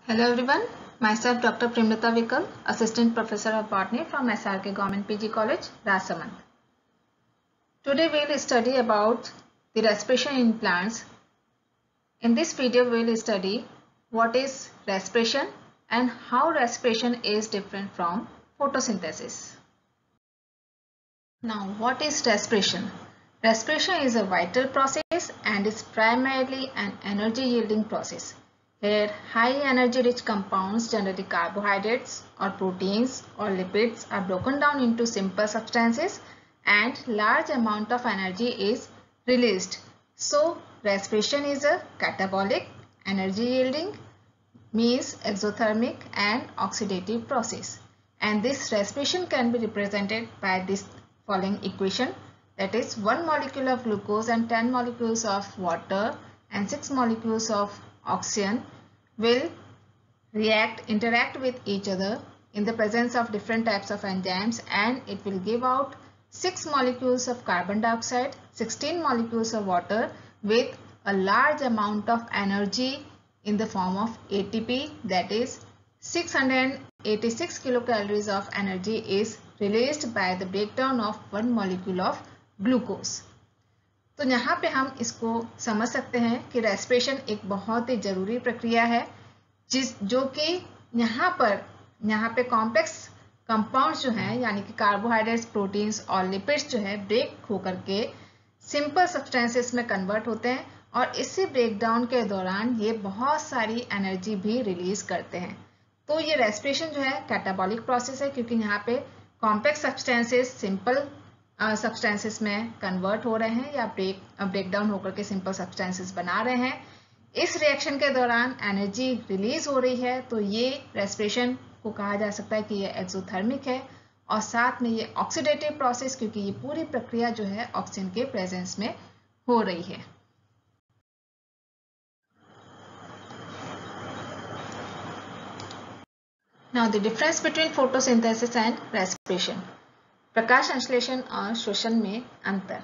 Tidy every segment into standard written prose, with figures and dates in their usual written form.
Hello everyone, myself Dr. Primrita Vikal, Assistant Professor of Botany from SRK Government PG College, Rasamand. Today we will study about the respiration in plants. In this video we will study what is respiration and how respiration is different from photosynthesis. Now what is respiration? Respiration is a vital process and is primarily an energy yielding process. Here, high energy rich compounds, generally carbohydrates or proteins or lipids, are broken down into simple substances and large amount of energy is released. So, respiration is a catabolic, energy yielding, means exothermic and oxidative process. And this respiration can be represented by this following equation, that is 1 molecule of glucose and 10 molecules of water and 6 molecules of oxygen will interact with each other in the presence of different types of enzymes, and it will give out 6 molecules of carbon dioxide, 16 molecules of water with a large amount of energy in the form of ATP, that is 686 kilocalories of energy is released by the breakdown of 1 molecule of glucose. तो यहाँ पे हम इसको समझ सकते हैं कि respiration एक बहुत ही जरूरी प्रक्रिया है जो कि यहाँ पे कॉम्प्लेक्स कंपाउंड्स जो हैं यानी कि कार्बोहाइड्रेट्स, प्रोटीन्स और लिपिड्स जो है ब्रेक होकर के सिंपल सब्सटेंसेस में कन्वर्ट होते हैं और इसी ब्रेकडाउन के दौरान ये बहुत सारी एनर्जी भी रिलीज करते हैं। तो ये रेस्पिरेशन जो है कैटाबॉलिक प्रोसेस है क्योंकि यहाँ पे कॉम्प्लेक्स सब्सटेंसेस सिंपल सब्सटेंसेस में कन्वर्ट हो रहे हैं या ब्रेकडाउन होकर के सिंपल सब्सटेंसेस बना रहे हैं। इस रिएक्शन के दौरान एनर्जी रिलीज हो रही है, तो ये रेस्पिरेशन को कहा जा सकता है कि ये एक्सोथर्मिक है और साथ में ये ऑक्सीडेटिव प्रोसेस क्योंकि ये पूरी प्रक्रिया जो है ऑक्सीजन के प्रेजेंस में हो रही है। Now the difference between photosynthesis and respiration. प्रकाश संश्लेषण और श्वसन में अंतर।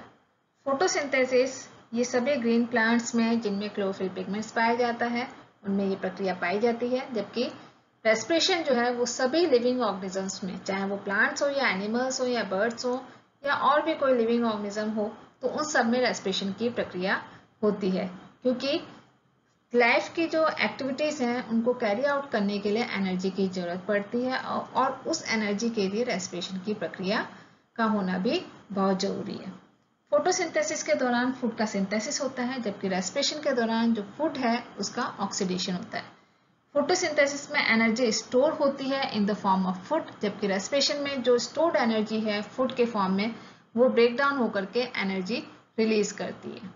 फोटोसिंथेसिस ये सभी ग्रीन प्लांट्स में जिनमें क्लोरोफिल पिगमेंट्स पाया जाता है उनमें ये प्रक्रिया पाई जाती है, जबकि रेस्पिरेशन जो है वो सभी लिविंग ऑर्गेनिजम्स में, चाहे वो प्लांट्स हो या एनिमल्स हो या बर्ड्स हो या और भी कोई लिविंग ऑर्गेनिज्म हो, तो उन सब में रेस्पिरेशन की प्रक्रिया होती है क्योंकि लाइफ की जो एक्टिविटीज हैं उनको कैरी आउट करने के लिए एनर्जी की जरूरत पड़ती है और उस एनर्जी के लिए रेस्पिरेशन की प्रक्रिया का होना भी बहुत जरूरी है। फोटोसिंथेसिस के दौरान फूड का सिंथेसिस होता है, जबकि रेस्पिरेशन के दौरान जो फूड है उसका ऑक्सीडेशन होता है। फोटोसिंथेसिस में एनर्जी स्टोर होती है in the form of food, जबकि रेस्पिरेशन में जो स्टोर्ड एनर्जी है फूड के फॉर्म में वो ब्रेक डाउन होकर के एनर्जी रिलीज करती है।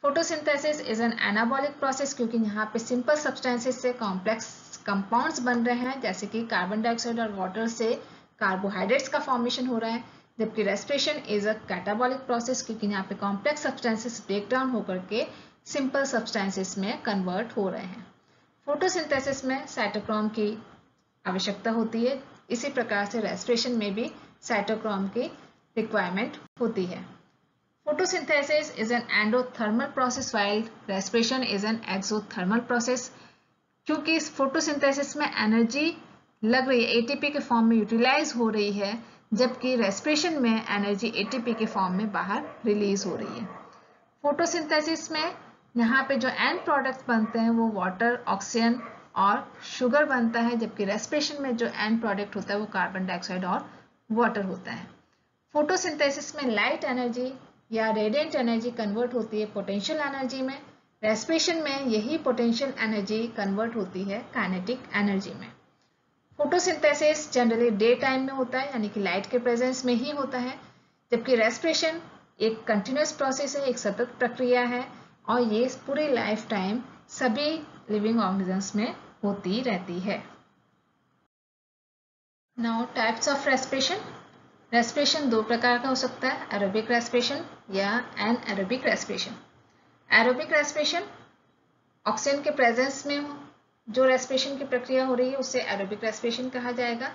Photosynthesis is an anabolic process क्योंकि यहाँ पे सिंपल सब्सटेंसेस से कॉम्प्लेक्स कंपाउंड्स बन रहे हैं, जैसे कि कार्बन डाइऑक्साइड और वाटर से कार्बोहाइड्रेट्स का फॉर्मेशन हो रहा है, जबकि respiration is a catabolic process क्योंकि यहाँ पे कॉम्प्लेक्स सब्सटेंसेस ब्रेक डाउन होकर के सिंपल सब्सटेंसेस में कन्वर्ट हो रहे हैं। फोटोसिंथेसिस में साइटोक्रोम की आवश्यकता होती है, इसी प्रकार से रेस्पिरेशन में भी साइटोक्रोम की रिक्वायरमेंट होती है। Photosynthesis is an endothermal process while respiration is an exothermal process। क्योंकि इस फोटोसिंथेसिस में एनर्जी लग रही है, एटीपी के फॉर्म में यूटिलाइज हो रही है, जबकि रेस्पिरेशन में एनर्जी एटीपी के फॉर्म में बाहर रिलीज हो रही है। फोटोसिंथेसिस में यहाँ पे जो एंड प्रोडक्ट्स बनते हैं वो वाटर, ऑक्सीजन और शुगर बनता है, जबकि रेस्पिरेशन में जो एंड प्रोडक्ट होता है वो कार्बन डाइऑक्साइड और वाटर होता है। फोटोसिंथेसिस में लाइट एनर्जी या रेडिएंट एनर्जी कन्वर्ट होती है पोटेंशियल एनर्जी में, रेस्पिरेशन में यही पोटेंशियल एनर्जी कन्वर्ट होती है काइनेटिक एनर्जी में। फोटोसिंथेसिस जनरली डे टाइम में होता है यानी कि लाइट के प्रेजेंस में ही होता है, जबकि रेस्पिरेशन एक कंटिन्यूस प्रोसेस है, एक सतत प्रक्रिया है और ये पूरी लाइफ टाइम सभी लिविंग ऑर्गेनिजम्स में होती रहती है। Now types of respiration. Respiration दो प्रकार का हो सकता है, एरोबिक रेस्पिरेशन या anaerobic respiration. Aerobic respiration oxygen के प्रेजेंस में जो रेस्पिरेशन की प्रक्रिया हो रही है उसे एरोबिक रेस्पिरेशन कहा जाएगा।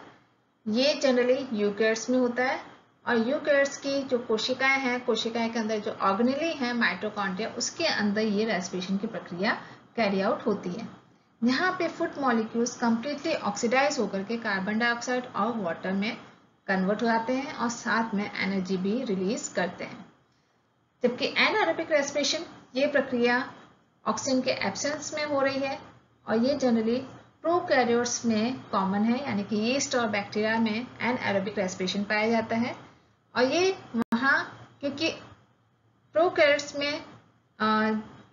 ये जनरली यूकैरियोट्स में होता है और यूकैरियोट्स की जो कोशिकाएं हैं, कोशिकाएं के अंदर जो ऑर्गेनेली है माइटोकॉन्ड्रिया, उसके अंदर ये रेस्पिरेशन की प्रक्रिया कैरी आउट होती है। यहाँ पे फूड मॉलिक्यूल्स कंप्लीटली ऑक्सीडाइज होकर के कार्बन डाइऑक्साइड और वाटर में कन्वर्ट हो जाते हैं और साथ में एनर्जी भी रिलीज करते हैं। जबकि एनारोबिक रेस्पिरेशन ये प्रक्रिया ऑक्सीजन के एब्सेंस में हो रही है और ये जनरली प्रोकैरियोट्स में कॉमन है, यानी कि यीस्ट और बैक्टीरिया में एनारोबिक रेस्पिरेशन पाया जाता है। और ये वहाँ क्योंकि प्रोकैरियोट्स में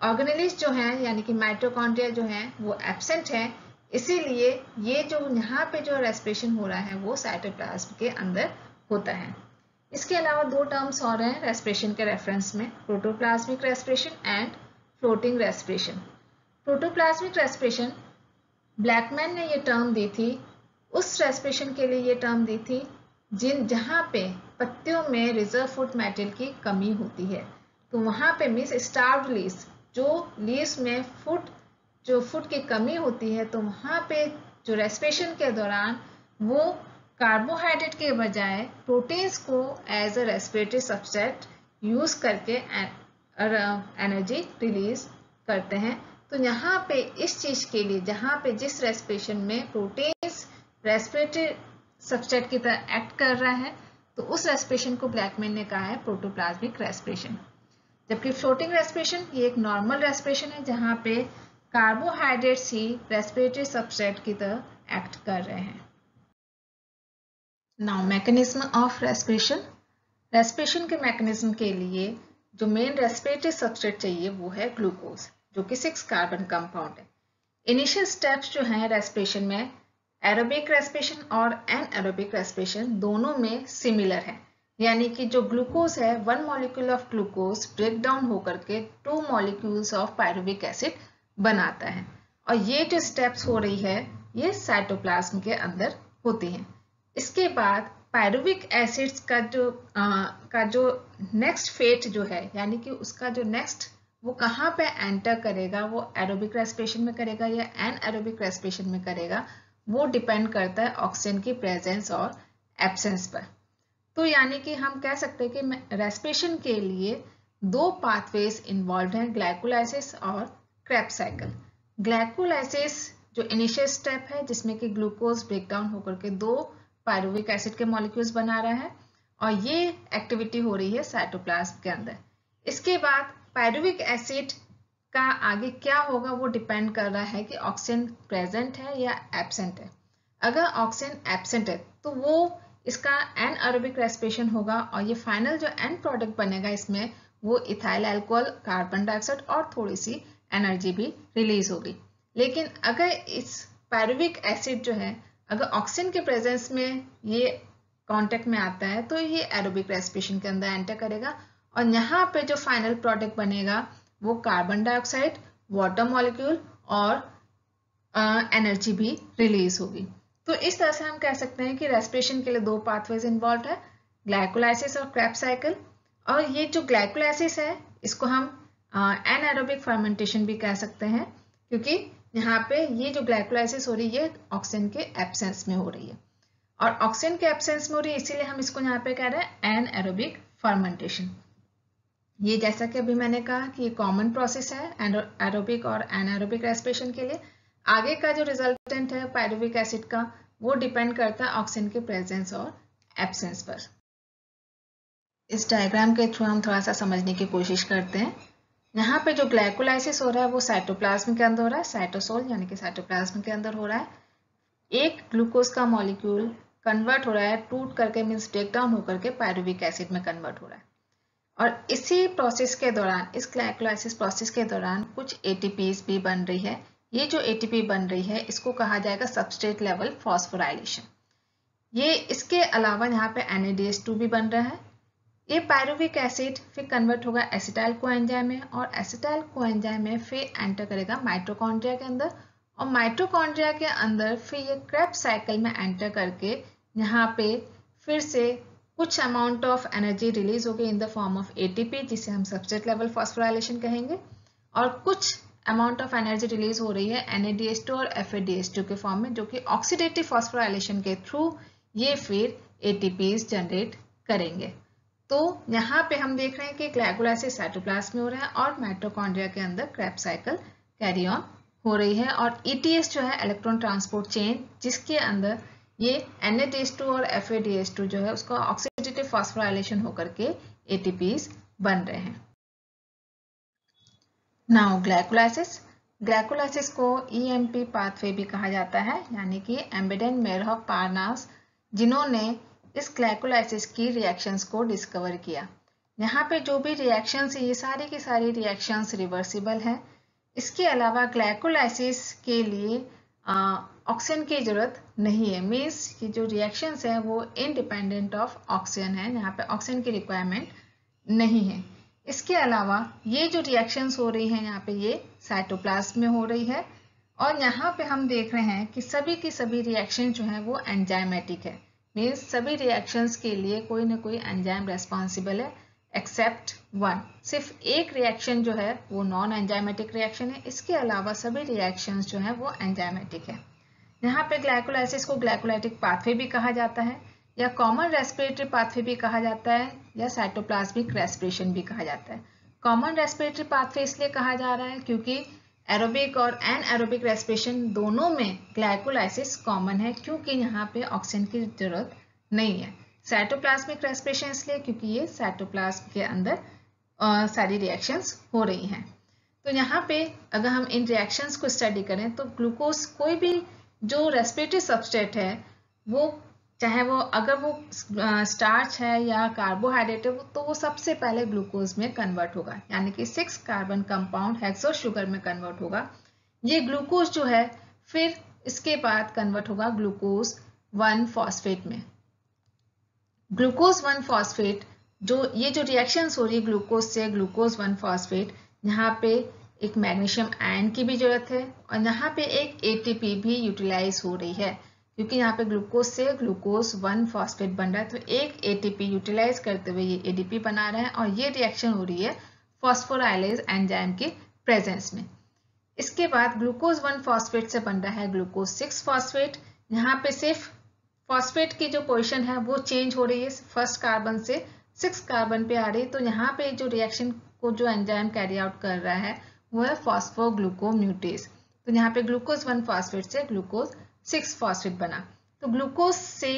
ऑर्गेनेल्स जो हैं यानी कि माइटोकॉन्ड्रिया जो हैं वो एब्सेंट है, इसीलिए ये जो यहाँ पे जो रेस्पिरेशन हो रहा है वो साइटोप्लाज्म के अंदर होता है। इसके अलावा दो टर्म्स और हैं रेस्पिरेशन के रेफरेंस में, protoplasmic respiration and floating respiration. Protoplasmic respiration Blackman ने ये टर्म दी थी, उस रेस्पिरेशन के लिए ये टर्म दी थी जहाँ पे पत्तियों में रिजर्व फूड मेटेरियल की कमी होती है। तो वहाँ पे मीन्स स्टार्व्ड लीव्स, जो लीव्स में फूड की कमी होती है, तो वहाँ पे जो रेस्पिरेशन के दौरान वो कार्बोहाइड्रेट के बजाय प्रोटीन्स को as a respiratory substrate use करके एनर्जी रिलीज करते हैं। तो यहाँ पे इस चीज के लिए जहाँ पे जिस रेस्पिरेशन में प्रोटीन्स रेस्पिरेटरी सब्सट्रेट की तरह एक्ट कर रहा है, तो उस रेस्पिरेशन को ब्लैकमैन ने कहा है प्रोटोप्लाज्मिक रेस्पिरेशन। जबकि फ्लोटिंग रेस्पिरेशन ये एक नॉर्मल रेस्पिरेशन है जहाँ पे कार्बोहाइड्रेट्स ही रेस्पिरेटरी सब्सट्रेट की तरह एक्ट कर रहे हैं। Now mechanism of respiration. Respiration के मैकेनिज्म के लिए जो मेन रेस्पिरेटरी सब्सट्रेट चाहिए वो है ग्लूकोज, जो कि 6 कार्बन कंपाउंड है। इनिशियल स्टेप्स जो हैं रेस्पिरेशन में, एरोबिक रेस्पिरेशन और एनएरोबिक रेस्पिरेशन दोनों में सिमिलर है, यानी कि जो ग्लूकोज है 1 molecule of glucose break down होकर के 2 मॉलिक्यूल्स ऑफ पायरुविक एसिड बनाता है। और ये जो स्टेप्स हो रही है ये साइटोप्लाज्म के अंदर होती हैं। इसके बाद पायरुविक एसिड्स का जो नेक्स्ट फेट जो है, यानी कि उसका जो नेक्स्ट वो कहाँ पे एंटर करेगा, वो एरोबिक रेस्पिरेशन में करेगा या एनएरोबिक रेस्पिरेशन में करेगा, वो डिपेंड करता है ऑक्सीजन की प्रेजेंस और एब्सेंस पर। तो यानी कि हम कह सकते हैं कि रेस्पिरेशन के लिए 2 पाथवेज इन्वॉल्व हैं, ग्लाइकोलाइसिस और क्रेब्स साइकिल। ग्लाइकोलाइसिस जो इनिशियल स्टेप है जिसमें कि ग्लूकोज ब्रेक डाउन होकर के 2 पायरुविक एसिड के मॉलिक्यूल्स बना रहा है, और ये एक्टिविटी हो रही है साइटोप्लाज्म के अंदर। इसके बाद पायरुविक एसिड का आगे क्या होगा वो डिपेंड कर रहा है कि ऑक्सीजन प्रेजेंट है या एब्सेंट है। अगर ऑक्सीजन एब्सेंट है तो वो इसका एनएरोबिक रेस्पिरेशन होगा और ये फाइनल जो एंड प्रोडक्ट बनेगा इसमें वो इथाइल अल्कोहल, कार्बन डाइऑक्साइड और थोड़ी सी एनर्जी भी रिलीज होगी। लेकिन अगर इस पायरुविक एसिड जो है अगर ऑक्सीजन के प्रेजेंस में ये कांटेक्ट में आता है तो ये एरोबिक रेस्पिरेशन के अंदर एंटर करेगा और यहाँ पे जो फाइनल प्रोडक्ट बनेगा वो कार्बन डाइऑक्साइड, वाटर मॉलिक्यूल और एनर्जी भी रिलीज होगी। तो इस तरह से हम कह सकते हैं कि रेस्पिरेशन के लिए 2 पाथवेज इन्वॉल्व है, ग्लाइकोलाइसिस और क्रेब्स साइकिल। और ये जो ग्लाइकोलाइसिस है इसको हम एनारोबिक फर्मेंटेशन भी कह सकते हैं, क्योंकि यहाँ पे ये जो ग्लाइकोलाइसिस हो रही है ऑक्सीजन के एब्सेंस में हो रही है, और ऑक्सीजन के एब्सेंस में हो रही है इसीलिए हम इसको यहाँ पे कह रहे हैं एनएरोबिक फर्मेंटेशन। ये जैसा कि अभी मैंने कहा कि ये कॉमन प्रोसेस है एरोबिक और एनारोबिक रेस्पिरेशन के लिए। आगे का जो रिजल्टेंट है पायरुविक एसिड का वो डिपेंड करता है ऑक्सीजन के प्रेजेंस और एब्सेंस पर। इस डायग्राम के थ्रू हम थोड़ा सा समझने की कोशिश करते हैं। यहाँ पे जो ग्लाइकोलाइसिस हो रहा है वो साइटोप्लाज्म के अंदर हो रहा है, साइटोसोल यानी कि साइटोप्लाज्म के अंदर हो रहा है। एक ग्लूकोज का मॉलिक्यूल कन्वर्ट हो रहा है, टूट करके मीन्स ब्रेक डाउन होकर के पायरुविक एसिड में कन्वर्ट हो रहा है। और इसी प्रोसेस के दौरान, इस ग्लाइकोलाइसिस प्रोसेस के दौरान कुछ एटीपीज भी बन रही है। ये जो एटीपी बन रही है इसको कहा जाएगा सबस्ट्रेट लेवल फॉस्फोराइलेशन। ये इसके अलावा यहाँ पे NADH2 भी बन रहा है। ये पायरुविक एसिड फिर कन्वर्ट होगा एसिटाइल कोएंजाइम में, और एसिटाइल कोएंजाइम में फिर एंटर करेगा माइटोकॉन्ड्रिया के अंदर, और माइटोकॉन्ड्रिया के अंदर फिर ये क्रेब्स साइकिल में एंटर करके यहाँ पे फिर से कुछ अमाउंट ऑफ एनर्जी रिलीज होगी in the form of ATP, जिसे हम सबस्ट्रेट लेवल फॉस्फोराइलेशन कहेंगे, और कुछ अमाउंट ऑफ एनर्जी रिलीज हो रही है NADH2 और FADH2 के फॉर्म में, जो कि ऑक्सीडेटिव फॉस्फोराइलेशन के थ्रू ये फिर ATPs जनरेट करेंगे। तो यहाँ पे हम देख रहे हैं कि ग्लाइकोलाइसिस साइटोप्लाज्म में हो रहा है और माइटोकॉन्ड्रिया के अंदर क्रेब्स साइकिल कैरी ऑन हो रही है, और ETS जो है इलेक्ट्रॉन ट्रांसपोर्ट चेन, जिसके अंदर ये NADH2 और FADH2 जो है उसका ऑक्सीडेटिव फॉस्फोराइलेशन होकर के ATPs बन रहे हैं। Now glycolysis. ग्लाइकोलाइसिस को EMP पाथवे भी कहा जाता है, यानी कि एम्बेडेन मेयरहोफ पार्नास, जिन्होंने इस ग्लाइकोलाइसिस की रिएक्शंस को डिस्कवर किया। यहाँ पे जो भी रिएक्शंस है, ये सारी की सारी रिएक्शंस रिवर्सिबल हैं। इसके अलावा ग्लाइकोलाइसिस के लिए ऑक्सीजन की जरूरत नहीं है, मीन्स कि जो रिएक्शंस है वो इंडिपेंडेंट ऑफ ऑक्सीजन है, यहाँ पे ऑक्सीजन की रिक्वायरमेंट नहीं है। इसके अलावा ये जो रिएक्शंस हो रही हैं यहाँ पे ये साइटोप्लाज्म में हो रही है, और यहाँ पे हम देख रहे हैं कि सभी की सभी रिएक्शन जो है वो एंजाइमेटिक है, मीन्स सभी रिएक्शंस के लिए कोई ना कोई एंजाइम रेस्पॉन्सिबल है एक्सेप्ट वन। सिर्फ एक रिएक्शन जो है वो नॉन एंजाइमेटिक रिएक्शन है, इसके अलावा सभी रिएक्शंस जो है वो एंजाइमेटिक है। यहाँ पे ग्लाइकोलाइसिस को ग्लाइकोलाइटिक पाथवे भी कहा जाता है, या कॉमन रेस्पिरेटरी पाथवे भी कहा जाता है, या साइटोप्लाज्मिक रेस्पिरेशन भी कहा जाता है। कॉमन रेस्पिरेटरी पाथवे इसलिए कहा जा रहा है क्योंकि एरोबिक और एनएरोबिक रेस्पिरेशन दोनों में ग्लाइकोलाइसिस कॉमन है, क्योंकि यहाँ पे ऑक्सीजन की जरूरत नहीं है। साइटोप्लाज्मिक रेस्पिरेशन इसलिए क्योंकि ये साइटोप्लाज्म के अंदर सारी रिएक्शंस हो रही हैं। तो यहाँ पे अगर हम इन रिएक्शंस को स्टडी करें तो ग्लूकोज, कोई भी जो रेस्पिरेटरी सबस्ट्रेट है, वो चाहे वो अगर वो स्टार्च है या कार्बोहाइड्रेट है, तो वो सबसे पहले ग्लूकोज में कन्वर्ट होगा, यानी कि 6 कार्बन कंपाउंड हेक्सो शुगर में कन्वर्ट होगा। ये ग्लूकोज जो है फिर इसके बाद कन्वर्ट होगा ग्लूकोज 1 फॉस्फेट में। ग्लूकोज 1 फॉस्फेट ये जो रिएक्शंस हो रही है ग्लूकोज से ग्लूकोज 1 फॉस्फेट, यहाँ पे एक मैग्नीशियम आयन की भी जरूरत है, और यहाँ पे एक ATP भी यूटिलाइज हो रही है, क्योंकि यहाँ पे ग्लूकोज से ग्लूकोज 1 फॉस्फेट बन रहा है, तो एक ATP यूटिलाइज करते हुए ये ADP बना रहे हैं, और ये रिएक्शन हो रही है फॉस्फोराइलेज एंजाइम के प्रेजेंस में। इसके बाद ग्लूकोज 1 फॉस्फेट से बन रहा है ग्लूकोज 6 फॉस्फेट। यहाँ पे सिर्फ फॉस्फेट की जो पोजीशन है वो चेंज हो रही है, फर्स्ट कार्बन से 6 कार्बन पे आ रही है, तो यहाँ पे जो रिएक्शन को जो एंजाइम कैरी आउट कर रहा है वो है फॉस्फोग्लूकोम्यूटेज। तो यहाँ पे ग्लूकोज 1 फॉस्फेट से ग्लूकोज 6 फॉस्फेट बना। तो ग्लूकोज से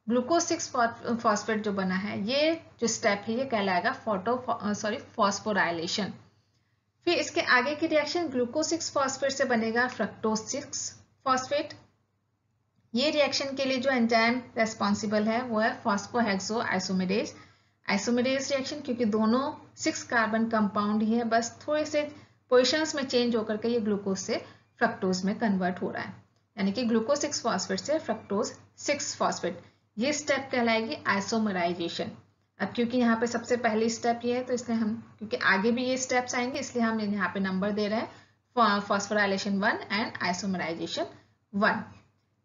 ग्लूकोज 6 फॉस्फेट जो बना है, ये जो स्टेप है ये कहलाएगा फॉस्फोराइलेशन। फिर इसके आगे की रिएक्शन ग्लूकोज 6 फॉस्फेट से बनेगा फ्रक्टोज 6 फॉस्फेट। ये रिएक्शन के लिए जो एंजाइम रेस्पॉन्सिबल है वो है फॉस्फोहेक्सो आइसोमेरेज रिएक्शन, क्योंकि दोनों 6 कार्बन कंपाउंड ही है, बस थोड़े से पोजीशंस में चेंज होकर के ये ग्लूकोज से फ्रक्टोज में कन्वर्ट हो रहा है, यानी कि ग्लूकोज 6 फॉस्फेट से फ्रक्टोज 6 फॉस्फेट। ये स्टेप कहलाएगी आइसोमराइजेशन। अब क्योंकि यहाँ पे सबसे पहली स्टेप ये है, तो इसलिए हम, क्योंकि आगे भी ये स्टेप्स आएंगे, इसलिए हम यहाँ पे नंबर दे रहे हैं फॉस्फोराइलेशन 1 एंड आइसोमराइजेशन 1।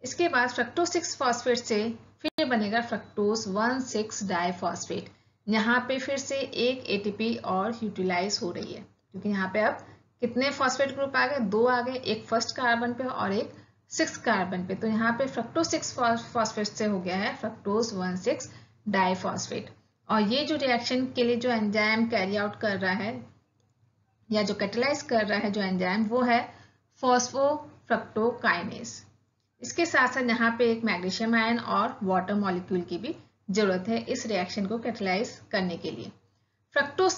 इसके बाद फ्रक्टोज 6 फॉस्फेट से फिर बनेगा फ्रक्टोज 1,6 डाइफॉस्फेट। यहाँ पे फिर से एक ATP और यूटिलाइज हो रही है, क्योंकि यहाँ पे अब कितने फॉस्फेट ग्रुप आ गए, 2 आ गए, एक फर्स्ट कार्बन पे और एक 6 कार्बन पे। तो यहाँ पे फ्रक्टोज 6 फॉस्फेट से हो गया है फ्रक्टोज 1,6 डाइफॉस्फेट। और ये जो रिएक्शन के लिए जो एंजाइम कैरी आउट कर रहा है या जो कैटेलाइज कर रहा है जो एंजाइम, वो है फॉस्फोफ्रक्टोकाइनेज। इसके साथ साथ यहाँ पे एक मैग्नीशियम आयन और वाटर मॉलिक्यूल की भी जरूरत है इस रिएक्शन को कैटेलाइज करने के लिए। फ्रक्टोज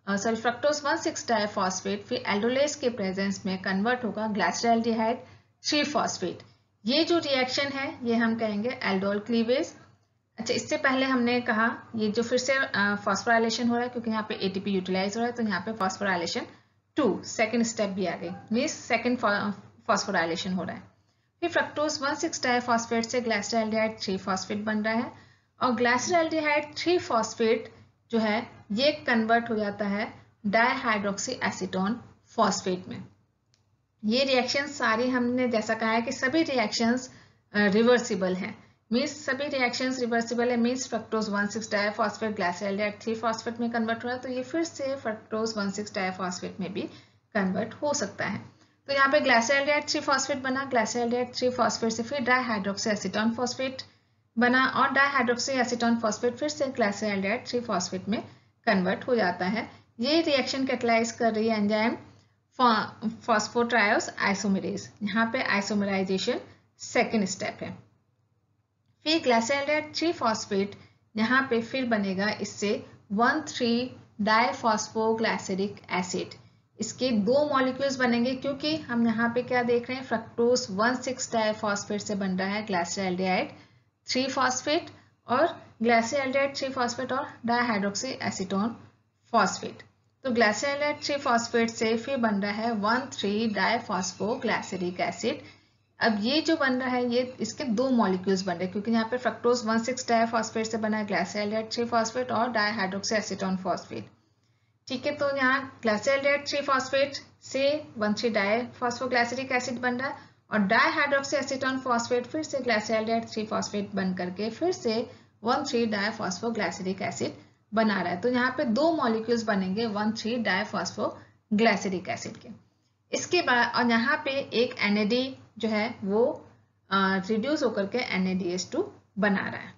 1,6 डाइफॉस्फेट फिर एल्डोलेज के प्रेजेंस में कन्वर्ट होगा ग्लाइसरॉल्डिहाइड 3 फॉस्फेट। ये जो रिएक्शन है ये हम कहेंगे एल्डोल क्लीवेज। अच्छा, इससे पहले हमने कहा ये जो फिर से फॉस्फोराइलेशन हो रहा है, क्योंकि यहाँ पे ATP यूटिलाइज हो रहा है, तो यहाँ पे फॉस्फोराइलेशन 2 सेकेंड स्टेप भी आ गई, मीन्स सेकेंड फॉस्फोराइलेशन हो रहा है। फिर फ्रक्टोज 1,6 डाइफॉस्फेट से ग्लाइसरॉल्डिहाइड 3 फॉस्फेट बन रहा है, और ग्लाइसरॉल्डिहाइड 3 फॉस्फेट जो है ये कन्वर्ट हो जाता है डाइहाइड्रोक्सी एसीटोन फॉस्फेट में। ये रिएक्शन सारी हमने जैसा कहा है कि सभी रिएक्शंस रिवर्सिबल हैं, मीन्स सभी रिएक्शंस रिवर्सिबल है, मीन्स फ्रक्टोज 1,6 डाइफॉस्फेट ग्लाइसरॉल्डिहाइड 3 फॉस्फेट में कन्वर्ट हो रहा है, तो ये फिर से फ्रक्टोज 1,6 डाइफॉस्फेट में भी कन्वर्ट हो सकता है। तो यहाँ पे ग्लाइसरॉल्डिहाइड 3 फॉस्फेट बना, ग्लाइसरॉल्डिहाइड 3 फॉस्फेट से फिर डाइहाइड्रोक्सी एसीटोन फॉस्फेट बना, और डाइहाइड्रोक्सी एसीटोन फॉस्फेट फिर से ग्लाइसरॉल्डिहाइड 3 फॉस्फेट में कन्वर्ट हो जाता है। ये रिएक्शन कैटेलाइज कर रही है एंजाइम फॉस्फोट्रायोस आइसोमेरेज, यहाँ पे आइसोमराइजेशन सेकेंड स्टेप है। फिर ग्लाइसोल्डेट 3-फॉस्फेट, यहाँ पे फिर बनेगा इससे 1,3-डाइफॉस्फोग्लाइसरिक एसिड। इसके दो मॉलिक्यूल्स बनेंगे क्योंकि हम यहाँ पे क्या देख रहे हैं, फ्रक्टोज 1,6-डाइफॉस्फेट से बन रहा है ग्लाइसोल्डेट 3-फॉस्फेट और ग्लाइसोल्डेट 3-फॉस्फेट और डाइहाइड्रोक्सी एसीटोन फॉस्फेट। तो ग्लाइसोल्डेट 3-फॉस्फेट से फिर बन रहा है 1,3-डाइफॉस्फोग्लाइसरिक एसिड। अब ये जो बन रहा है ये इसके दो मॉलिक्यूल्स बन रहे हैं क्योंकि यहाँ पे फ्रक्टोज 1,6-डाइफॉस्फेट से बना है ग्लाइसोल्डेट 3-फॉस्फेट और डाइहाइड्रोक्सी एसीटोन फॉस्फेट। ठीक है, तो यहाँ ग्लाइसोल्डेट 3-फॉस्फेट से 1,3-डाइफॉस्फोग्लाइसरिक एसिड बन रहा है और डाइहाइड्रोक्सी एसीटोन फॉस्फेट फिर से ग्लाइसोल्डेट 3-फॉस्फेट बन करके फिर से 1,3-डाइफॉस्फोग्लाइसरिक एसिड बना रहा है। तो यहाँ पे दो मॉलिक्यूल्स बनेंगे 1,3-डाइफॉस्फोग्लाइसरिक एसिड के। इसके बाद और यहाँ पे एक NAD जो है वो रिड्यूस होकर के NADH2 बना रहा है।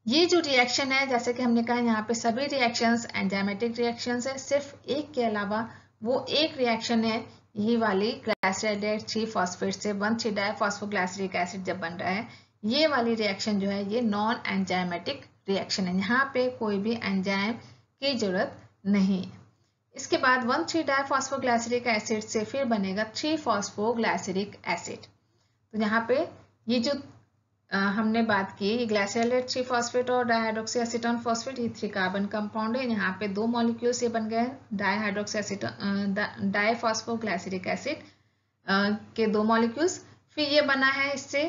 ये जो रिएक्शन है, जैसे कि हमने कहा यहाँ पे सभी रिएक्शंस एंजाइमेटिक रिएक्शंस है, सिर्फ एक के अलावा वो एक रिएक्शन है ये वाली ग्लाइसोल्डेट 3-फॉस्फेट से 1,3-डाइफॉस्फोग्लाइसरिक एसिड जब बन रहा है, ये वाली रिएक्शन जो है ये नॉन एंजाइमेटिक रिएक्शन है, यहाँ पे कोई भी एंजाइम की जरूरत नहीं है। इसके बाद 1,3-डाइफॉस्फोग्लाइसरिक एसिड से फिर बनेगा 3-फॉस्फोग्लाइसरिक एसिड। तो यहाँ पे ये जो हमने बात की, ये ग्लाइसोल्डेट 3-फॉस्फेट और डाइहाइड्रोक्सी एसीटोन फॉस्फेट, ये 3 कार्बन कंपाउंड है। यहाँ पे दो मॉलिक्यूल्स ये बन गए हैं डाइहाइड्रोक्सी एसीटोन डाइफॉस्फोग्लाइसरिक एसिड के दो मॉलिक्यूल्स। फिर ये बना है इससे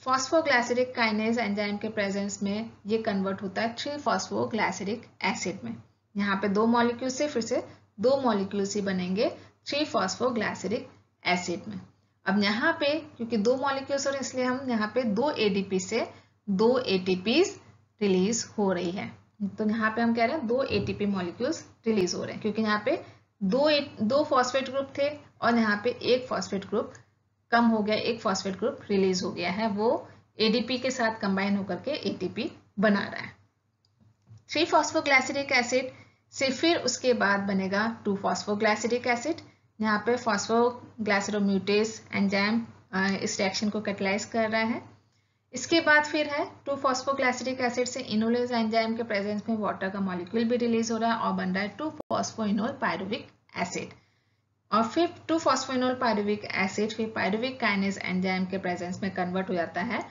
फॉस्फोग्लाइसरिक काइनेज एंजाइम के प्रेजेंस में ये कन्वर्ट होता है 3-फॉस्फोग्लाइसरिक एसिड में। यहाँ पे दो मॉलिक्यूल से फिर से दो मॉलिक्यूल्स ही बनेंगे 3-फॉस्फोग्लाइसरिक एसिड में। अब यहाँ पे क्योंकि दो मॉलिक्यूल्स और इसलिए हम यहाँ पे 2 ADP से 2 ATPs रिलीज हो रही है। तो यहाँ पे हम कह रहे हैं 2 ATP मॉलिक्यूल्स रिलीज हो रहे हैं क्योंकि यहाँ पे दो फॉस्फेट ग्रुप थे और यहाँ पे एक फॉस्फेट ग्रुप कम हो गया, एक फॉस्फेट ग्रुप रिलीज हो गया है, वो ADP के साथ कंबाइन होकर के ATP बना रहा है। 3-फॉस्फोग्लाइसरिक एसिड से फिर उसके बाद बनेगा 2-फॉस्फोग्लाइसरिक एसिड। यहाँ पे फॉस्फोग्लाइसरोम्यूटेज एंजाइम इस रिएक्शन को कैटलाइज कर रहा है। इसके बाद फिर है 2-फॉस्फोग्लाइसरिक एसिड से इनोलेज एंजाइम के प्रेजेंस में वाटर का मॉलिक्यूल भी रिलीज हो रहा है और बन रहा है 2-फॉस्फोइनोल पायरुविक एसिड। और फिर 2-फॉस्फोइनोल पायरुविक एसिड फिर पायरुविक काइनेज एंजाइम के प्रेजेंस में कन्वर्ट हो जाता है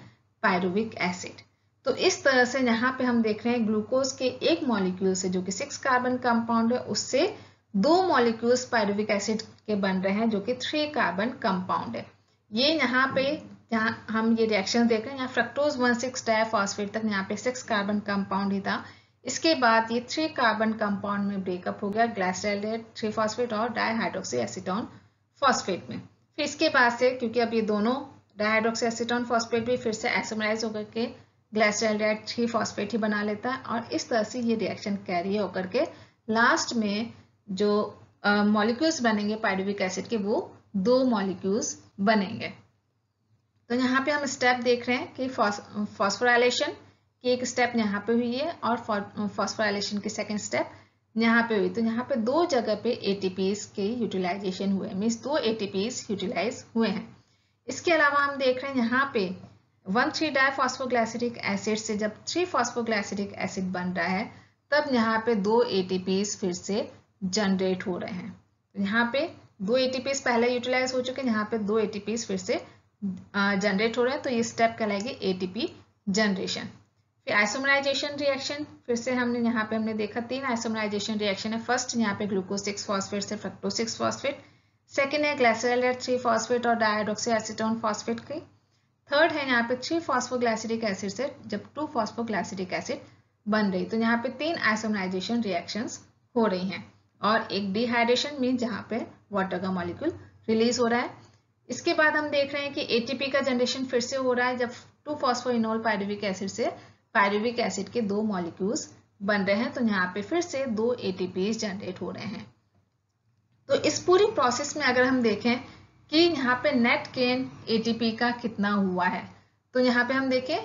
पायरुविक एसिड। तो इस तरह से यहाँ पे हम देख रहे हैं ग्लूकोज के एक मॉलिक्यूल से जो कि 6 कार्बन कंपाउंड है उससे दो मॉलिक्यूल्स पायरुविक एसिड के बन रहे हैं जो कि 3 कार्बन कंपाउंड है। ये यहाँ पे जहाँ हम ये रिएक्शन देख रहे हैं, यहाँ फ्रक्टोज 1,6-डाइफॉस्फेट तक यहाँ पे 6 कार्बन कंपाउंड ही था। इसके बाद ये 3 कार्बन कंपाउंड में ब्रेकअप हो गया ग्लाइसोल्डेट 3-फॉस्फेट और डाइहाइड्रोक्सी एसीटोन फॉस्फेट में। फिर इसके बाद से क्योंकि अब ये दोनों डाइहाइड्रोक्सी एसीटोन फॉस्फेट भी फिर से आइसोमराइज होकर के ग्लाइसोल्डेट 3-फॉस्फेट ही बना लेता है और इस तरह से ये रिएक्शन कैरी होकर के लास्ट में जो मॉलिक्यूल्स बनेंगे पायरुविक एसिड के वो 2 मॉलिक्यूल्स बनेंगे। तो यहाँ पे हम स्टेप देख रहे हैं कि फॉस्फोराइलेशन की एक स्टेप यहाँ पे हुई है और फॉस्फोराइलेशन की सेकेंड स्टेप यहाँ पे हुई। तो यहाँ पे 2 जगह पे ATPs के यूटिलाइजेशन हुए, मीन्स 2 ATPs यूटिलाइज हुए हैं। इसके अलावा हम देख रहे हैं यहाँ पे 1,3-डाइफॉस्फोग्लाइसरिक एसिड से जब 3-फॉस्फोग्लाइसरिक एसिड बन रहा है तब यहाँ पे 2 ATPs फिर से जनरेट हो रहे हैं। तो यहाँ पे 2 ATPs पहले यूटिलाइज हो चुके हैं, यहाँ पे 2 ATPs फिर से जनरेट हो रहे हैं। तो ये स्टेप कहलाएगी ATP जनरेशन। फिर आइसोमराइजेशन रिएक्शन फिर से हमने देखा 3 आइसोमराइजेशन रिएक्शन है। फर्स्ट यहाँ पे ग्लूकोज 6-फॉस्फेट से फ्रक्टोज 6-फॉस्फेट, सेकेंड है ग्लाइसोल्डेट 3-फॉस्फेट और डाइहाइड्रोक्सी एसीटोन फॉस्फेट की, थर्ड है यहाँ पे 3-फॉस्फोग्लाइसरिक एसिड से जब 2-फॉस्फोग्लाइसरिक एसिड बन रही। तो यहाँ पे 3 आइसोमराइजेशन रिएक्शंस हो रही हैं और एक डिहाइड्रेशन मीन जहाँ पे वाटर का मॉलिक्यूल रिलीज हो रहा है। इसके बाद हम देख रहे हैं कि ATP का जनरेशन फिर से हो रहा है जब 2-फॉस्फोइनोल पायरुविक एसिड से पायरुविक एसिड के 2 मॉलिक्यूल्स बन रहे हैं। तो यहाँ पे फिर से 2 ATPs जनरेट हो रहे हैं। तो इस पूरी प्रोसेस में अगर हम देखें कि यहाँ पे नेट गेन ATP का कितना हुआ है, तो यहाँ पे हम देखें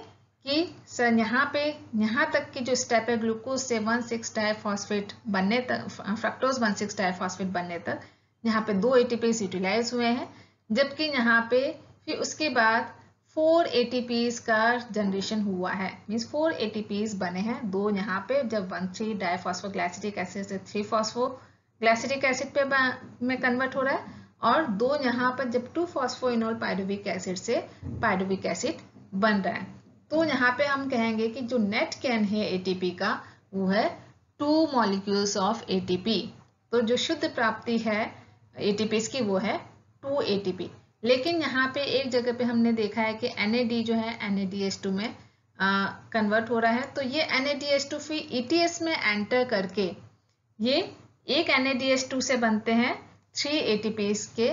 कि सर यहाँ तक की जो स्टेप है ग्लूकोज से 1,6 डाइफॉस्फेट बनने तक, फ्रक्टोज 1,6 डाइफॉस्फेट बनने तक यहाँ पे 2 ATPs यूटिलाइज हुए हैं, जबकि यहाँ पे फिर उसके बाद 4 ATPs का जनरेशन हुआ है, मीन्स 4 ATPs बने हैं। 2 यहाँ पे जब 1,3 डाइफॉस्फोग्लाइसिडिक एसिड से 3-फॉस्फोग्लाइसिडिक एसिड पे में कन्वर्ट हो रहा है, और 2 यहाँ पर जब 2-फॉस्फोइनोल पायरुविक एसिड से पायरुविक एसिड बन रहा है। तो यहाँ पे हम कहेंगे कि जो नेट कैन है ATP का वो है 2 मॉलिक्यूल्स ऑफ ATP। तो जो शुद्ध प्राप्ति है ATPs की वो है 2 ATP। लेकिन यहाँ पे एक जगह पे हमने देखा है कि NAD जो है NADH2 में कन्वर्ट हो रहा है, तो ये NADH2 फिर ETS में एंटर करके ये एक NADH2 से बनते हैं 3 ATPs के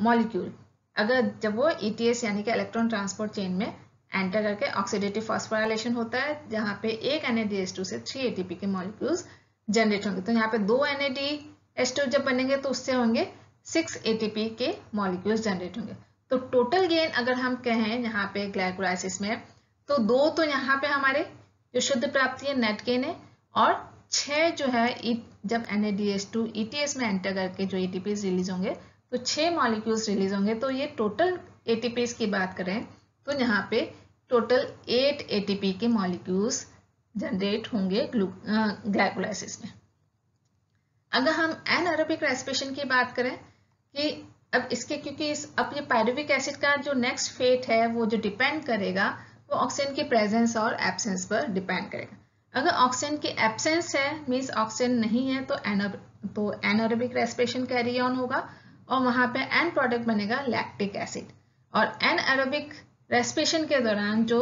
मॉलिक्यूल। अगर जब वो ETS यानी कि इलेक्ट्रॉन ट्रांसपोर्ट चेन में एंटर करके ऑक्सीडेटिव फॉस्फोराइलेशन होता है, जहाँ पे एक NADH2 से 3 ATP के मॉलिक्यूल्स जनरेट होंगे। तो यहाँ पे 2 NADH2 जब बनेंगे तो उससे होंगे 6 ATP के मॉलिक्यूल्स जनरेट होंगे। तो टोटल गेन अगर हम कहें यहाँ पे ग्लाइकोलाइसिस में, तो 2 तो यहाँ पे हमारे जो शुद्ध प्राप्ति है नेट गेन है, और 6 जो है जब NADH2 ETS में एंटर करके जो ATPs रिलीज होंगे तो 6 मॉलिक्यूल्स रिलीज होंगे। तो ये टोटल ATPs की बात करें तो यहाँ पे टोटल 8 ATP के मॉलिक्यूल्स जनरेट होंगे ग्लाइकोलाइसिस में। अगर हम एनारोबिक रेस्पिरेशन की बात करें कि अब इसके क्योंकि अब ये पायरुविक एसिड का जो नेक्स्ट फेट है वो जो डिपेंड करेगा वो ऑक्सीजन की प्रेजेंस और एब्सेंस पर डिपेंड करेगा। अगर ऑक्सीजन की एब्सेंस है मीन्स ऑक्सीजन नहीं है तो एनारोबिक रेस्पिरेशन कैरी ऑन होगा, और वहां पे एंड प्रोडक्ट बनेगा लैक्टिक एसिड। और एनारोबिक रेस्पिरेशन के दौरान जो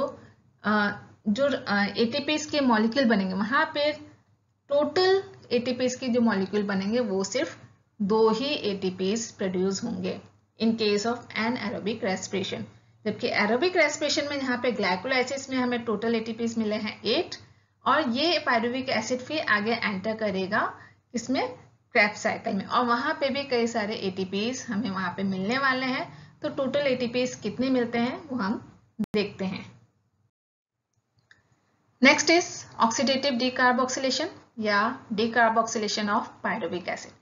ATPs के मॉलिक्यूल बनेंगे वहां पे टोटल ATPs के जो मॉलिक्यूल बनेंगे वो सिर्फ 2 ही ATPs प्रोड्यूस होंगे in case of anaerobic respiration. जबकि एरोबिक रेस्पिरेशन में यहाँ पे ग्लाइकोलाइसिस में हमें टोटल ATPs मिले हैं 8, और ये पायरुविक एसिड फिर आगे एंटर करेगा इसमें क्रेब्स साइकिल में, और वहां पे भी कई सारे ATPs हमें वहां पे मिलने वाले हैं। तो टोटल ATPs कितने मिलते हैं वो हम देखते हैं। नेक्स्ट इज ऑक्सीडेटिव डीकार्बोक्सिलेशन या डीकार्बोक्सिलेशन ऑफ पायरुविक एसिड।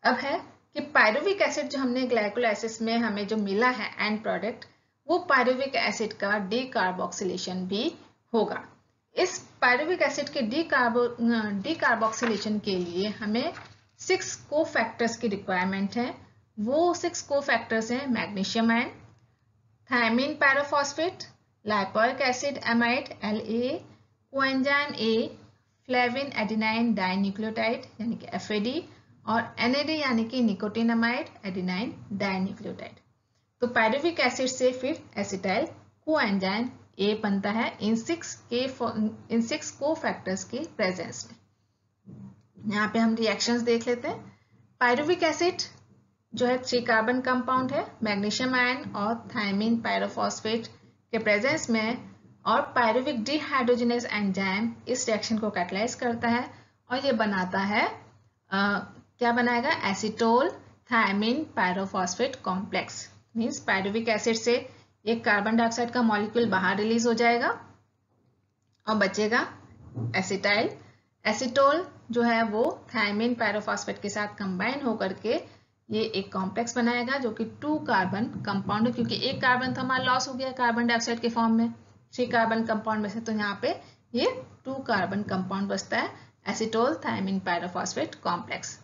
अब है कि पायरुविक एसिड जो हमने ग्लाइकोलाइसिस में हमें जो मिला है एंड प्रोडक्ट, वो पायरुविक एसिड का डीकार्बोक्सिलेशन भी होगा। इस पायरुविक एसिड के डीकार्बोक्सिलेशन के लिए हमें 6 कोफैक्टर्स की रिक्वायरमेंट है। वो 6 कोफैक्टर्स हैं magnesium ion, thiamine pyrophosphate, lipoic acid amide LA, coenzyme A, flavin adenine dinucleotide यानी कि FAD, और NAD यानी कि निकोटिनामाइड एडेनाइन डाइन्यूक्लियोटाइड। तो पायरुविक एसिड से फिर एसिटाइल कोएंजाइम A बनता है इन 6 कोफैक्टर्स के प्रेजेंस में। यहाँ पे हम रिएक्शंस देख लेते हैं। पायरुविक एसिड जो है 3 कार्बन कंपाउंड है मैग्नीशियम आयन और थायमिन पायरोफॉस्फेट के प्रेजेंस में, और पायरुविक डिहाइड्रोजनेज एंजाइम इस रिएक्शन को कैटलाइज करता है और ये बनाता है क्या बनाएगा, acetyl thiamine pyrophosphate complex. Means pyruvic acid से एक कार्बन डाइऑक्साइड का मॉलिक्यूल बाहर रिलीज हो जाएगा और बचेगा एसिटाइल। एसीटोल जो है वो थायमिन पायरोफॉस्फेट के साथ कंबाइन होकर के ये एक कॉम्प्लेक्स बनाएगा जो कि 2 कार्बन कंपाउंड है, क्योंकि एक कार्बन तो हमारा लॉस हो गया कार्बन डाइऑक्साइड के फॉर्म में 3 कार्बन कंपाउंड में से, तो यहाँ पे ये 2 कार्बन कंपाउंड बचता है एसीटोल थायमिन पायरोफॉस्फेट कॉम्प्लेक्स।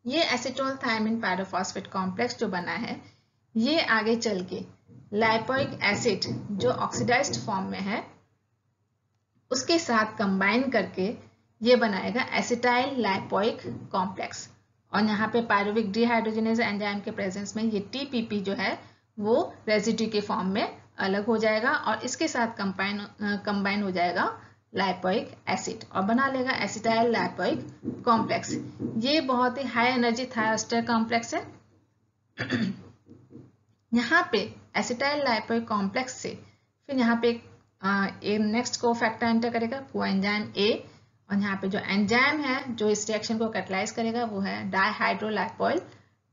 ये एसीटोल थायमिन पायरोफॉस्फेट कॉम्प्लेक्स जो बना है ये आगे चल के लाइपोइक एसिड जो ऑक्सीडाइज्ड फॉर्म में है उसके साथ कंबाइन करके ये बनाएगा एसिटाइल लाइपोइक कॉम्प्लेक्स, और यहाँ पे पायरुविक डिहाइड्रोजनेज एंजाइम के प्रेजेंस में ये TPP जो है वो रेजिड्यू के फॉर्म में अलग हो जाएगा और इसके साथ कंबाइन हो जाएगा लाइपोइक एसिड और बना लेगा एसिटाइल लाइपोइक कॉम्प्लेक्स। ये बहुत ही हाई एनर्जी थायोस्टर कॉम्प्लेक्स है। यहाँ पे एसिटाइल लाइपोइक कॉम्प्लेक्स से फिर यहाँ पे नेक्स्ट कोफैक्टर एंटर करेगा कोएंजाइम A, और यहाँ पे जो एंजाइम है जो इस रिएक्शन को कैटलाइज करेगा वो है डाइहाइड्रोलाइपोइल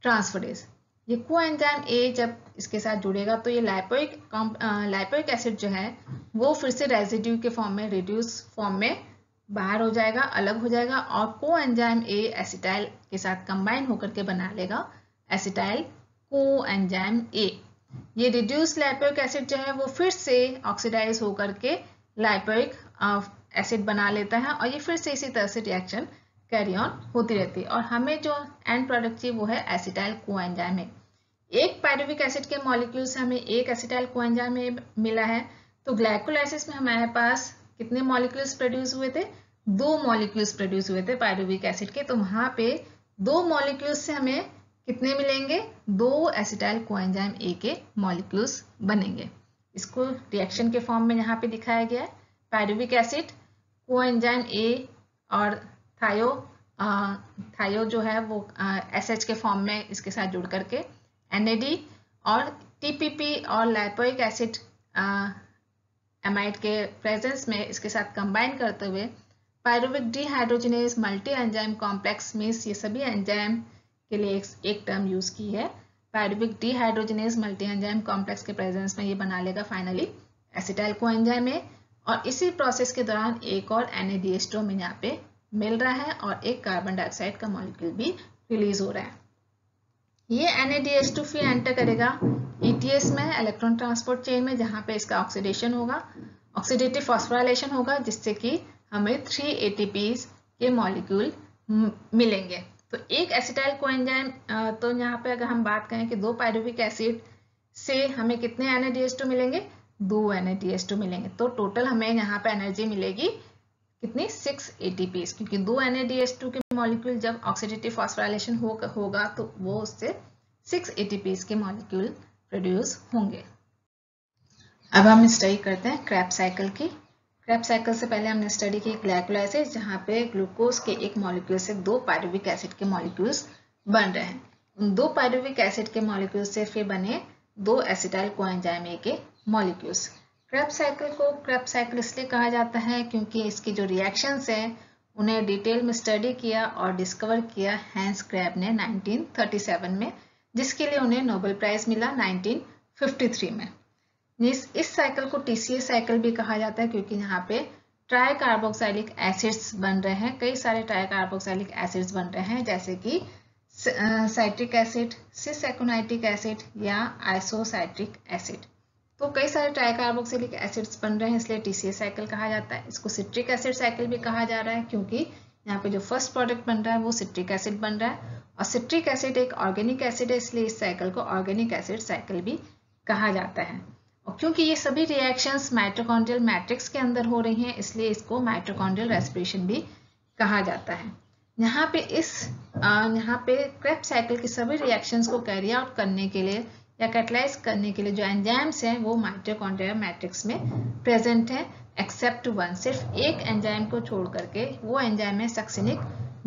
ट्रांसफरेज। ये कोएंजाइम A जब इसके साथ जुड़ेगा तो ये लाइपोइक एसिड जो है वो फिर से रेजिड्यू के फॉर्म में, रिड्यूस फॉर्म में बाहर हो जाएगा, अलग हो जाएगा और को एंजाइम ए एसिटाइल के साथ कंबाइन होकर के बना लेगा एसिटाइल को एंजाइम ए। ये रिड्यूस लाइपोइक एसिड जो है वो फिर से ऑक्सीडाइज होकर के लाइपोइक एसिड बना लेता है और ये फिर से इसी तरह से रिएक्शन कैरी ऑन होती रहती है और हमें जो एंड प्रोडक्ट चाहिए वो है एसिटाइल को एंजाइम ए। एक पायरुविक एसिड के मॉलिक्यूल से हमें एक एसिटाइल को एंजाइम ए मिला है, तो ग्लाइकोलाइसिस में हमारे पास कितने मॉलिक्यूल्स प्रोड्यूस हुए थे? 2 मॉलिक्यूल्स प्रोड्यूस हुए थे पायरुविक एसिड के, तो वहां पे 2 मॉलिक्यूल्स से हमें कितने मिलेंगे? 2 एसिटाइल कोएंजाइम ए के मॉलिक्यूल्स बनेंगे। इसको रिएक्शन के फॉर्म में यहाँ पे दिखाया गया है। पायरुविक एसिड कोएंजाइम ए और थायो जो है वो SH के फॉर्म में इसके साथ जुड़ करके NAD और TPP और लाइपोइक एसिड एमाइड के प्रेजेंस में इसके साथ कंबाइन करते हुए pyruvic dehydrogenase multi enzyme complex means ये सभी एंजाइम के लिए एक टर्म यूज की है। Pyruvic dehydrogenase multi enzyme complex के प्रेजेंस में ये बना लेगा फाइनली एसिटाइल कोएंजाइम ए और इसी प्रोसेस के दौरान एक और NADH2 यहाँ पे मिल रहा है और एक कार्बन डाइऑक्साइड का मॉलिक्यूल भी रिलीज हो रहा है। ये NADH2 फिर एंटर करेगा ETS में, इलेक्ट्रॉन ट्रांसपोर्ट चेन में, जहाँ पे इसका ऑक्सीडेशन होगा, ऑक्सीडेटिव फॉस्फोराइलेशन होगा जिससे कि हमें 3 ATPs के मॉलिक्यूल मिलेंगे। तो एक एसिटाइल कोएंजाइम, तो यहाँ पे अगर हम बात करें कि 2 पायरुविक एसिड से हमें कितने NADH2 मिलेंगे? 2 NADH2 मिलेंगे। तो टोटल हमें यहाँ पे एनर्जी मिलेगी कितनी? 6 ATPs, क्योंकि 2 NADH2 के मॉलिक्यूल जब ऑक्सीडेटिव फॉस्फोराइलेशन होगा तो वो उससे 6 ATPs के मॉलिक्यूल प्रोड्यूस होंगे। अब हम स्टडी करते हैं क्रेब्स साइकिल की। क्रेब्स साइकिल से पहले हमने स्टडी की ग्लाइकोलाइसिस, जहाँ पे ग्लूकोज के एक मॉलिक्यूल से 2 पायरुविक एसिड के मॉलिक्यूल्स बन रहे हैं। उन 2 पायरुविक एसिड के मॉलिक्यूल से फिर बने 2 एसिटाइल कोएंजाइम ए के मॉलिक्यूल्स। क्रेब्स साइकिल को क्रेब्स साइकिल इसलिए कहा जाता है क्योंकि इसकी जो रिएक्शंस हैं उन्हें डिटेल में स्टडी किया और डिस्कवर किया हैंस क्रेब ने 1937 में, जिसके लिए उन्हें नोबेल प्राइज मिला 1953 में। इस साइकिल को TCA साइकिल भी कहा जाता है क्योंकि यहाँ पे ट्राई कार्बोक्सिलिक एसिड्स बन रहे हैं, कई सारे ट्राई कार्बोक्सिलिक एसिड्स बन रहे हैं जैसे कि साइट्रिक एसिड, सिस एकोनाइटिक एसिड या आइसोसाइट्रिक एसिड। तो कई सारे ट्राई कार्बोक्सिलिक एसिड्स बन रहे हैं, इसलिए TCA साइकिल कहा जाता है। इसको सिट्रिक एसिड साइकिल भी कहा जा रहा है क्योंकि यहाँ पे जो फर्स्ट प्रोडक्ट बन रहा है वो सिट्रिक एसिड बन रहा है और सिट्रिक एसिड एक ऑर्गेनिक एसिड है, इसलिए इस साइकिल को ऑर्गेनिक एसिड साइकिल भी कहा जाता है। और क्योंकि ये सभी रिएक्शंस माइटोकॉन्ड्रियल मैट्रिक्स के अंदर हो रही हैं, इसलिए इसको माइटोकॉन्ड्रियल रेस्पिरेशन भी कहा जाता है। यहाँ पे क्रेब्स साइकिल की सभी रिएक्शंस को कैरी आउट करने के लिए या कैटलाइज करने के लिए जो एंजाइम्स हैं वो माइटोकॉन्ड्रियल मैट्रिक्स में प्रेजेंट है, एक्सेप्ट वन, सिर्फ एक एंजाइम को छोड़ करके। वो एंजाइम है सक्सिनिक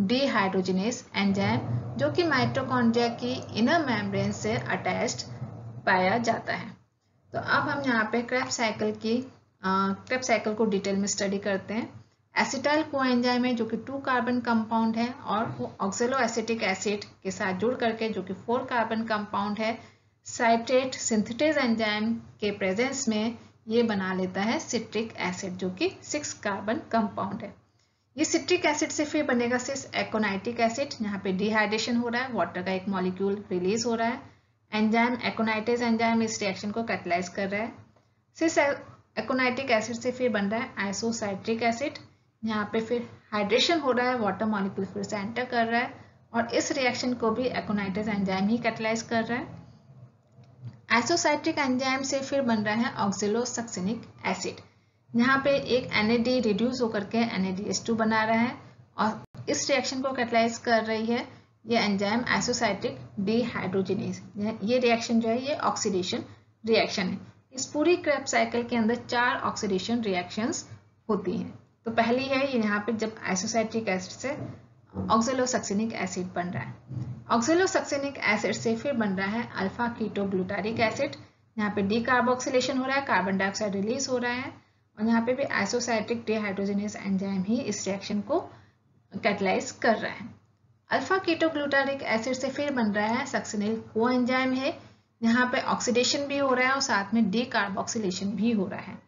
डिहाइड्रोजिनेज एंजाइम, जो कि माइटोकॉन्ड्रिया की इनर मेम्ब्रेन से अटैच्ड पाया जाता है। तो अब हम यहाँ पे क्रेब्स साइकिल को डिटेल में स्टडी करते हैं। एसिटाइल कोएंजाइम है जो कि 2 कार्बन कंपाउंड है और वो ऑक्सैलोएसिटिक एसिड के साथ जुड़ करके, जो कि 4 कार्बन कंपाउंड है, साइट्रेट सिंथेटेज एंजाइम के प्रेजेंस में ये बना लेता है सिट्रिक एसिड जो कि 6 कार्बन कंपाउंड है। ये सिट्रिक एसिड से फिर बनेगा सिस एकोनाइटिक एसिड, यहाँ पे डिहाइड्रेशन हो रहा है, वाटर का एक मॉलिक्यूल रिलीज हो रहा है, एंजाइम एकोनाइटेज एंजाइम इस रिएक्शन को कैटलाइज कर रहा है। सिस एकोनाइटिक एसिड से फिर बन रहा है आइसोसाइट्रिक एसिड, यहाँ पे फिर हाइड्रेशन हो रहा है, वाटर मॉलिक्यूल फिर से एंटर कर रहा है और इस रिएक्शन को भी एकोनाइटेज एंजाइम ही कैटलाइज कर रहा है। आइसोसाइट्रिक एंजाइम से फिर बन रहा है ऑक्सैलोसक्सिनिक एसिड, यहाँ पे एक NAD रिड्यूस होकर के NADH2 बना रहा है और इस रिएक्शन को कैटलाइज कर रही है ये एंजाइम आइसोसाइट्रिक डिहाइड्रोजिनेज। ये रिएक्शन जो है ये ऑक्सीडेशन रिएक्शन है। इस पूरी क्रेब्स साइकिल के अंदर 4 ऑक्सीडेशन रिएक्शंस होती हैं। तो पहली है ये यहाँ पे जब आइसोसाइट्रिक एसिड से ऑक्सैलोसक्सिनिक एसिड बन रहा है। ऑक्सैलोसक्सिनिक एसिड से फिर बन रहा है अल्फा कीटोग्लूटारिक एसिड, यहाँ पे डीकार्बोक्सिलेशन हो रहा है, कार्बन डाइऑक्साइड रिलीज हो रहा है और यहाँ पे भी आइसोसाइट्रिक डिहाइड्रोजिनेज एंजाइम ही इस रिएक्शन को कैटलाइज कर रहा है। अल्फा कीटोग्लूटारिक एसिड से फिर बन रहा है सक्सिनिल कोएंजाइम है, यहाँ पे ऑक्सीडेशन भी हो रहा है और साथ में डीकार्बोक्सिलेशन भी हो रहा है।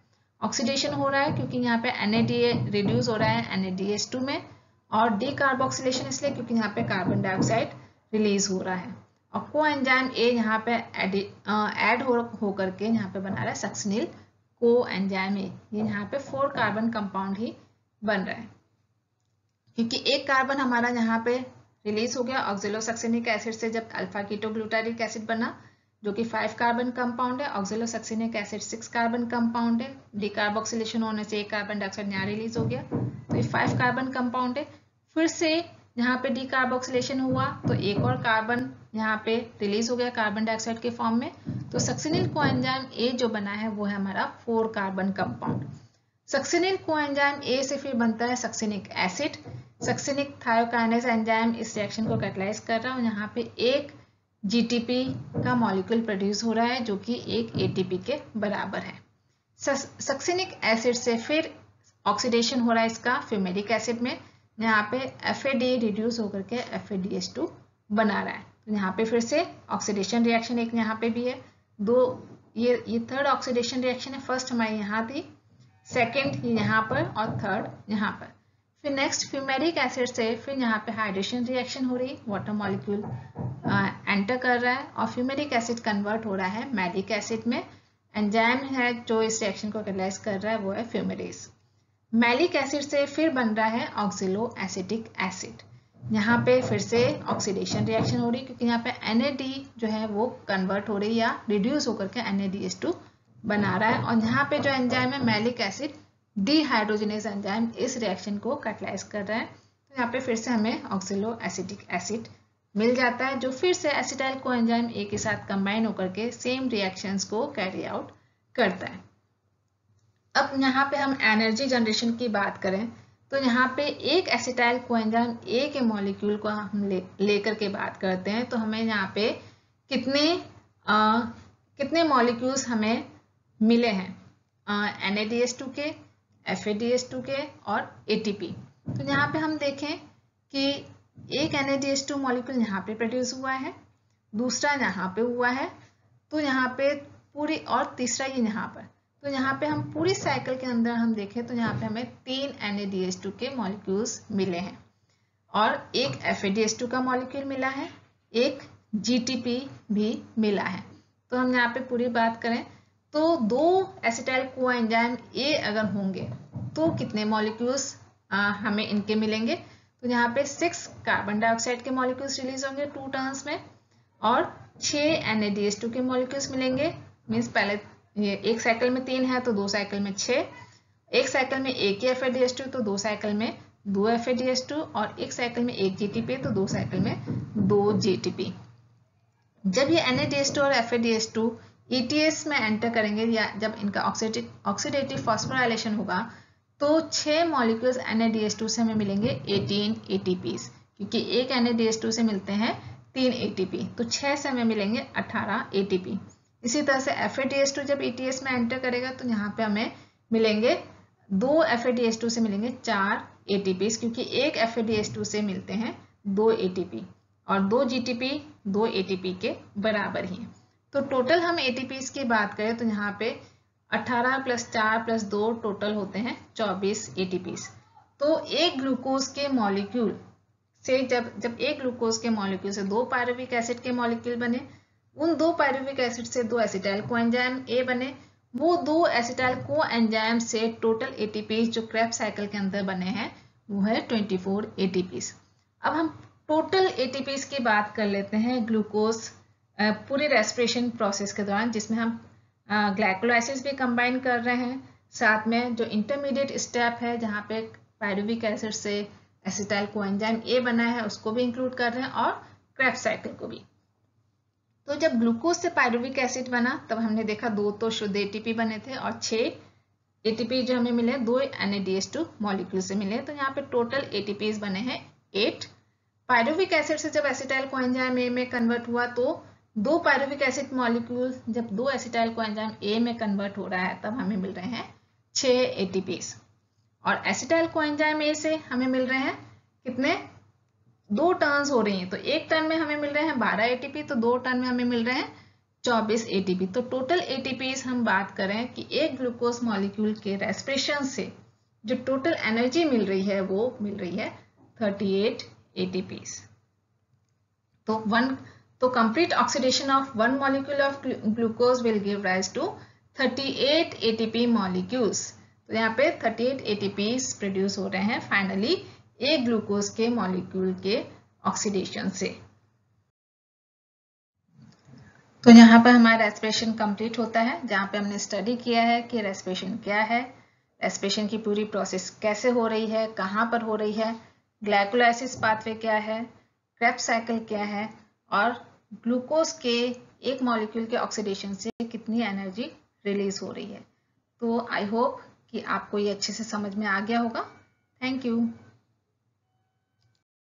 ऑक्सीडेशन हो रहा है क्योंकि यहाँ पे NADH रिड्यूस हो रहा है NADH2 में, और डी कार्बोक्सिलेशन इसलिए क्योंकि यहाँ पे कार्बन डाइऑक्साइड रिलीज हो रहा है। और को एंजाइम ए यहाँ पे ऐड हो करके यहाँ पे बना रहा है सक्सिनिल को एंजाइम ए। ये यहाँ पे 4 कार्बन कंपाउंड ही बन रहा है क्योंकि एक कार्बन हमारा यहाँ पे रिलीज हो गया ऑक्सिलोसक्सिनिक एसिड से जब अल्फा कीटोग्लूटारिक एसिड बना, जो कि 5 कार्बन कंपाउंड है। ऑक्सिलोसक्सिनिक एसिड 6 कार्बन कंपाउंड है। डिकार्बोक्सिलेशन होने से एक कार्बन डाइऑक्साइड यहाँ रिलीज हो गया, तो ये 5 कार्बन कंपाउंड है। फिर से यहाँ पे डिकार्बोक्सिलेशन हुआ तो एक और कार्बन यहाँ पे रिलीज हो गया कार्बन डाइऑक्साइड के फॉर्म में। तो सक्सिनिल कोएंजाइम ए जो बना है वो है हमारा 4 carbon compound. Succinyl coenzyme A से फिर बनता है succinic acid. Succinic thiokinase enzyme इस रिएक्शन को कैटलाइज कर रहा है और यहाँ पे एक GTP का मॉलिक्यूल प्रोड्यूस हो रहा है जो कि एक ATP के बराबर है। सक्सिनिक एसिड से फिर ऑक्सीडेशन हो रहा है इसका फ्यूमेरिक एसिड में, यहाँ पे FAD रिड्यूस होकर के FADH2 बना रहा है। तो यहाँ पे फिर से ऑक्सीडेशन रिएक्शन एक यहाँ पे भी है, दो ये थर्ड ऑक्सीडेशन रिएक्शन है। फर्स्ट हमारी यहाँ थी, सेकेंड यहाँ पर और थर्ड यहाँ पर। फिर नेक्स्ट फ्यूमेरिक एसिड से फिर यहाँ पे हाइड्रेशन रिएक्शन हो रही, वाटर मॉलिक्यूल एंटर कर रहा है और फ्यूमेरिक एसिड कन्वर्ट हो रहा है मैलिक एसिड में। एंजाइम है जो इस रिएक्शन को कैटलाइज कर रहा है वो है फ्यूमेरेज। मैलिक एसिड से फिर बन रहा है ऑक्सिलो एसिटिक एसिड। यहाँ पे फिर से ऑक्सीडेशन रिएक्शन हो रही क्योंकि यहाँ पे NAD जो है वो कन्वर्ट हो रही या रिड्यूस होकर के NADH2 बना रहा है। और यहाँ पे जो एंजाइम है मैलिक एसिड डीहाइड्रोजनेज एंजाइम इस रिएक्शन को कैटलाइज कर रहा है। तो यहाँ पे फिर से हमें ऑक्सिलो एसिटिक एसिड मिल जाता है जो फिर से एसिटाइल कोएंजाइम ए के साथ कंबाइन होकर के सेम रिएक्शंस को कैरी आउट करता है। अब यहाँ पे हम एनर्जी जनरेशन की बात करें तो यहाँ पे एक एसिटाइल कोएंजाइम ए के मॉलिक्यूल को हम लेकर के बात करते हैं तो हमें यहाँ पे कितने मॉलिक्यूल्स हमें मिले हैं, NADH2 के, FADH2 के और ATP। तो यहाँ पे हम देखें कि एक NADH2 मॉलिक्यूल यहाँ पे प्रोड्यूस हुआ है, दूसरा यहाँ पे हुआ है, तो यहाँ पे पूरी, और तीसरा ये यहाँ पर। तो यहाँ पे हम पूरी साइकिल के अंदर हम देखें तो यहाँ पे हमें 3 NADH2 के मॉलिक्यूल्स मिले हैं और एक FADH2 का मॉलिक्यूल मिला है, एक GTP भी मिला है। तो हम यहाँ पे पूरी बात करें तो 2 एसिटाइल कोएंजाइम ए अगर होंगे तो कितने मॉलिक्यूल्स हमें इनके मिलेंगे। तो यहाँ पे 6 कार्बन डाइऑक्साइड के मॉलिक्यूल्स रिलीज होंगे 2 टर्न्स में और 6 NADH2 के मॉलिक्यूल्स मिलेंगे। मीन्स पहले ये एक साइकिल में 3 है तो 2 साइकिल में 6, एक साइकिल में एक ही FADH2 तो 2 साइकिल में 2 FADH2 और एक साइकिल में 1 GTP तो 2 साइकिल में 2 GTP। जब ये NADH2 और FADH2 ETS में एंटर करेंगे या जब इनका ऑक्सीडेटिव फॉस्फोराइलेशन होगा तो 6 मॉलिक्यूल्स NADH2 से हमें मिलेंगे 18 ATPs क्योंकि एक NADH2 से मिलते हैं 3 ATP, तो 6 से हमें मिलेंगे 18 ATP। इसी तरह से FADH2 जब ETS में एंटर करेगा तो यहाँ पे हमें मिलेंगे 2 FADH2 से मिलेंगे 4 ATPs क्योंकि एक FADH2 से मिलते हैं 2 ATP और 2 GTP 2 ATP के बराबर ही है। तो टोटल हम ATPs की बात करें तो यहाँ पे 18 + 4 + 2 टोटल होते हैं 24 ATPs। तो एक ग्लूकोज के मॉलिक्यूल से जब एक ग्लूकोज के मॉलिक्यूल से 2 पायरुविक एसिड के मॉलिक्यूल बने, उन 2 पायरुविक एसिड से 2 एसिटाइल कोएंजाइम ए बने, वो 2 एसिटाइल कोएंजाइम से टोटल ATPs जो क्रेब्स साइकिल के अंदर बने हैं वो है 24 ATPs। अब हम टोटल ATPs की बात कर लेते हैं ग्लूकोज पूरी रेस्पिरेशन प्रोसेस के दौरान, जिसमें हम ग्लाइकोलाइसिस भी कंबाइन कर रहे हैं, साथ में जो इंटरमीडिएट स्टेप है जहाँ पे पायरुविक एसिड से एसिटाइल कोएंजाइम ए बना है उसको भी इंक्लूड कर रहे हैं और क्रेब्स साइकिल को भी। तो जब ग्लूकोज से पायरुविक एसिड बना तब हमने देखा 2 तो शुद्ध ATP बने थे और 6 ATP जो हमें मिले 2 NADH2 मॉलिक्यूल से मिले। तो यहाँ पे टोटल ATPs बने हैं 8। पायरुविक एसिड से जब एसिटाइल कोएंजाइम ए में कन्वर्ट हुआ तो 2 पायरुविक एसिड मॉलिक्यूल जब 2 एसिटाइल कोएंजाइम ए में कन्वर्ट हो रहा है तब हमें मिल रहे हैं 6 ATPs और एसिटाइल कोएंजाइम ए से हमें मिल रहे हैं कितने, 2 टर्न्स हो रही हैं तो एक टर्न में हमें मिल रहे हैं 12 ATP, तो 2 टर्न में हमें मिल रहे हैं 24 ATP। तो टोटल ATPs हम बात करें कि एक ग्लूकोज मॉलिक्यूल के रेस्पिरेशन से जो टोटल एनर्जी मिल रही है वो मिल रही है 38 ATPs। तो complete oxidation of one molecule of glucose will give rise to 38 ATP molecules। तो यहाँ पे 38 ATPs प्रोड्यूस हो रहे हैं फाइनली एक ग्लूकोज के मॉलिक्यूल के ऑक्सीडेशन से। तो यहाँ पर हमारा रेस्पिरेशन कंप्लीट होता है, जहाँ पे हमने स्टडी किया है कि रेस्पिरेशन क्या है, रेस्पिरेशन की पूरी प्रोसेस कैसे हो रही है, कहाँ पर हो रही है, ग्लाइकोलाइसिस पाथवे क्या है, क्रेब्स साइकिल क्या है, और ग्लूकोज के एक मॉलिक्यूल के ऑक्सीडेशन से कितनी एनर्जी रिलीज हो रही है। तो आई होप कि आपको ये अच्छे से समझ में आ गया होगा। Thank you.